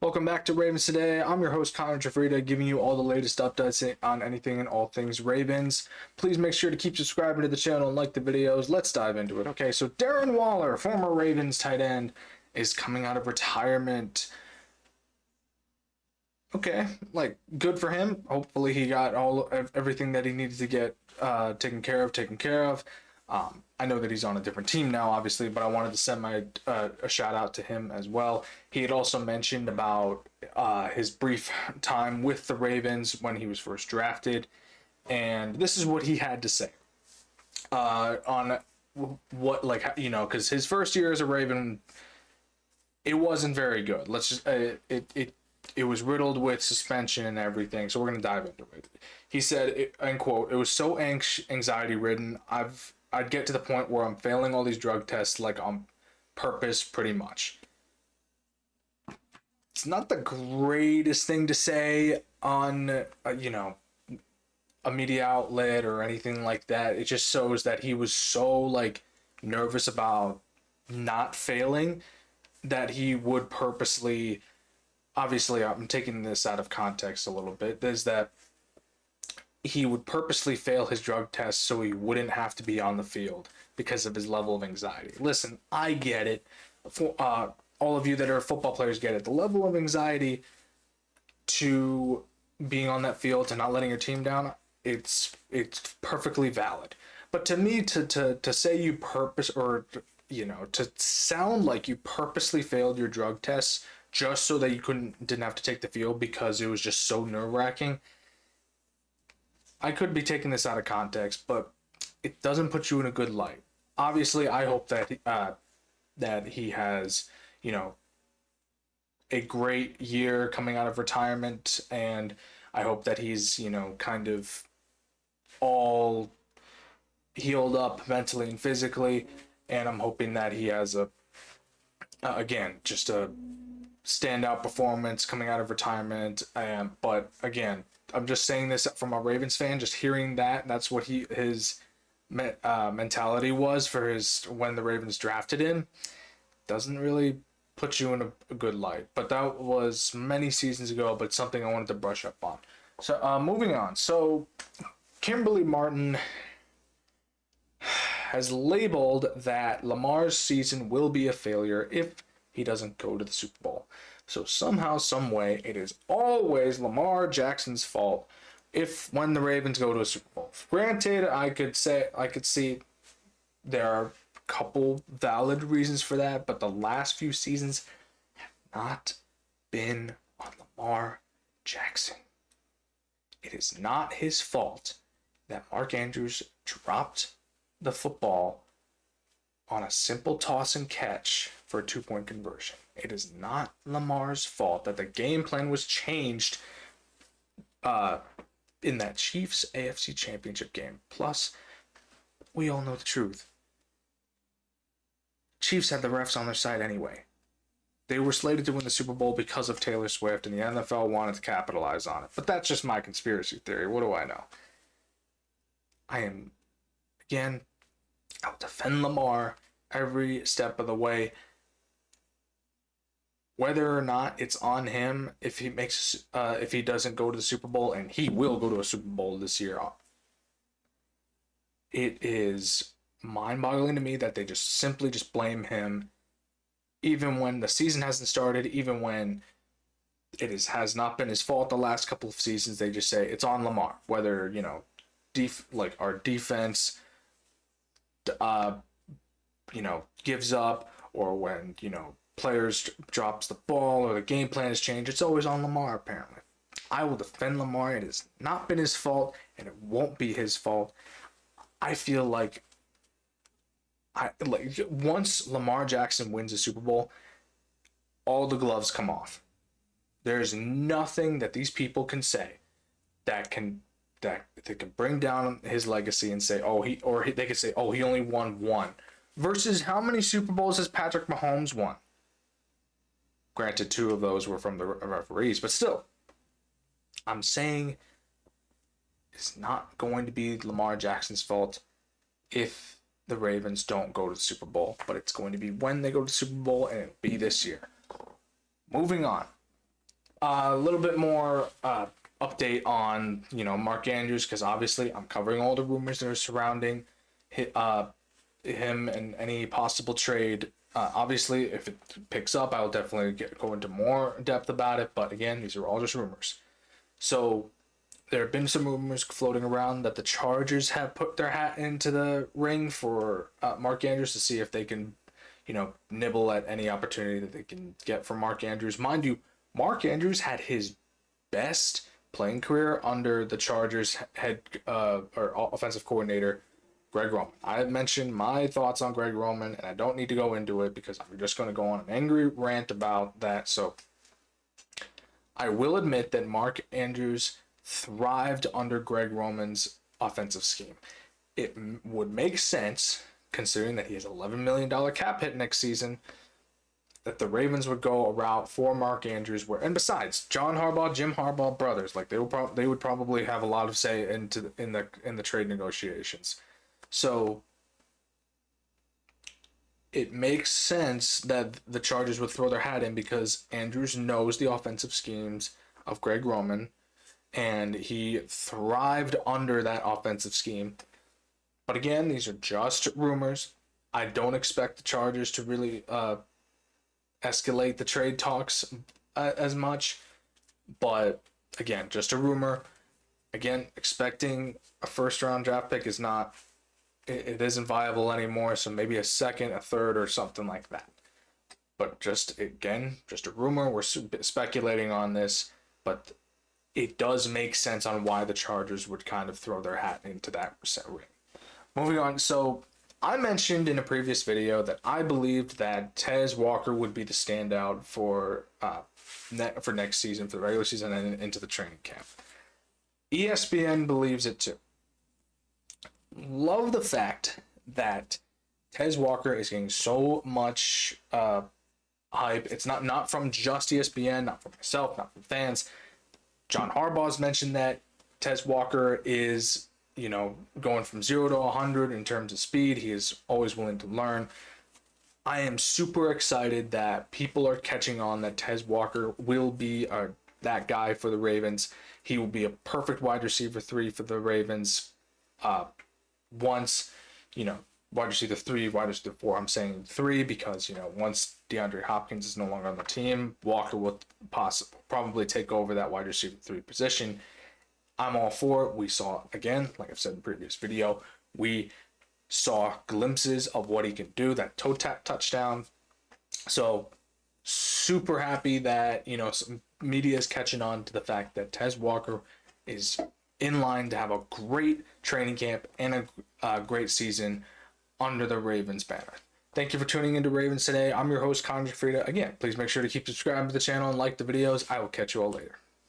Welcome back to Ravens Today. I'm your host, Connor Gioffreda, giving you all the latest updates on anything and all things Ravens. Please make sure to keep subscribing to the channel and like the videos. Let's dive into it. Okay, so Darren Waller, former Ravens tight end, is coming out of retirement. Okay, good for him. Hopefully he got everything that he needed to get taken care of. I know that he's on a different team now, obviously, but I wanted to send a shout out to him as well. He had also mentioned about his brief time with the Ravens when he was first drafted, and this is what he had to say on what, because his first year as a Raven, it wasn't very good. Let's just it was riddled with suspension and everything. So we're gonna dive into it. He said, end quote, "It was so anxiety ridden. I'd get to the point where I'm failing all these drug tests on purpose, pretty much." It's not the greatest thing to say on a media outlet or anything like that. It just shows that he was so nervous about not failing that he would purposely. Obviously, I'm taking this out of context a little bit. Is that he would purposely fail his drug tests so he wouldn't have to be on the field because of his level of anxiety. Listen, I get it. For all of you that are football players get it. The level of anxiety to being on that field, to not letting your team down, it's perfectly valid. But to me, to say you purpose, or to sound like you purposely failed your drug tests just so that you didn't have to take the field because it was just so nerve-wracking. I could be taking this out of context, but it doesn't put you in a good light. Obviously, I hope that he has, a great year coming out of retirement, and I hope that he's, kind of all healed up mentally and physically, and I'm hoping that he has just a standout performance coming out of retirement. But again, I'm just saying this from a Ravens fan, just hearing that's what his mentality was for when the Ravens drafted him, doesn't really put you in a good light. But that was many seasons ago, but something I wanted to brush up on. So moving on. So Kimberly Martin has labeled that Lamar's season will be a failure if he doesn't go to the Super Bowl. So somehow, some way, it is always Lamar Jackson's fault when the Ravens go to a Super Bowl. Granted, I could see there are a couple valid reasons for that, but the last few seasons have not been on Lamar Jackson. It is not his fault that Mark Andrews dropped the football on a simple toss and catch for a 2-point conversion. It is not Lamar's fault that the game plan was changed in that Chiefs AFC Championship game. Plus, we all know the truth. Chiefs had the refs on their side anyway. They were slated to win the Super Bowl because of Taylor Swift, and the NFL wanted to capitalize on it. But that's just my conspiracy theory. What do I know? I'll defend Lamar every step of the way, whether or not it's on him if he doesn't go to the Super Bowl, and he will go to a Super Bowl this year. It is mind-boggling to me that they just simply blame him, even when the season hasn't started, even when has not been his fault the last couple of seasons. They just say it's on Lamar, whether our defense gives up, or when players drops the ball, or the game plan has changed. It's always on Lamar, apparently. I will defend Lamar. It has not been his fault, and it won't be his fault. I feel like once Lamar Jackson wins a Super Bowl, all the gloves come off. There's nothing that these people can say that they can bring down his legacy and say, they could say, he only won one. Versus how many Super Bowls has Patrick Mahomes won? Granted, 2 of those were from the referees, but still, I'm saying it's not going to be Lamar Jackson's fault if the Ravens don't go to the Super Bowl, but it's going to be when they go to the Super Bowl, and it'll be this year. Moving on. A little bit more update on Mark Andrews, because obviously I'm covering all the rumors that are surrounding him and any possible trade. Obviously, if it picks up, I'll definitely go into more depth about it. But again, these are all just rumors. So there have been some rumors floating around that the Chargers have put their hat into the ring for Mark Andrews to see if they can, nibble at any opportunity that they can get from Mark Andrews. Mind you, Mark Andrews had his best playing career under the Chargers head or offensive coordinator, Greg Roman. I mentioned my thoughts on Greg Roman, and I don't need to go into it because I'm just going to go on an angry rant about that. So I will admit that Mark Andrews thrived under Greg Roman's offensive scheme. It would make sense, considering that he has $11 million cap hit next season, that the Ravens would go a route for Mark Andrews, and besides, John Harbaugh, Jim Harbaugh brothers, like they would probably have a lot of say in the trade negotiations. So it makes sense that the Chargers would throw their hat in because Andrews knows the offensive schemes of Greg Roman, and he thrived under that offensive scheme. But again, these are just rumors. I don't expect the Chargers to really escalate the trade talks as much. But again, just a rumor. Again, expecting a first-round draft pick is not... It isn't viable anymore, so maybe a second, a third, or something like that. But just a rumor. We're speculating on this, but it does make sense on why the Chargers would kind of throw their hat into that ring. Moving on, so I mentioned in a previous video that I believed that Tez Walker would be the standout for next season, for the regular season and into the training camp. ESPN believes it too. Love the fact that Tez Walker is getting so much hype. It's not from just ESPN, not from myself, not from fans. John Harbaugh's mentioned that Tez Walker is, going from 0 to 100 in terms of speed. He is always willing to learn. I am super excited that people are catching on that Tez Walker will be that guy for the Ravens. He will be a perfect wide receiver 3 for the Ravens. Once, wide receiver 3, wide receiver 4, I'm saying 3 because, once DeAndre Hopkins is no longer on the team, Walker will probably take over that wide receiver 3 position. I'm all for it. We saw, again, like I've said in the previous video, we saw glimpses of what he can do, that toe tap touchdown. So super happy that, some media is catching on to the fact that Tez Walker is in line to have a great training camp and a great season under the Ravens banner. Thank you for tuning into Ravens Today. I'm your host, Connor Gioffreda. Again, please make sure to keep subscribing to the channel and like the videos. I will catch you all later.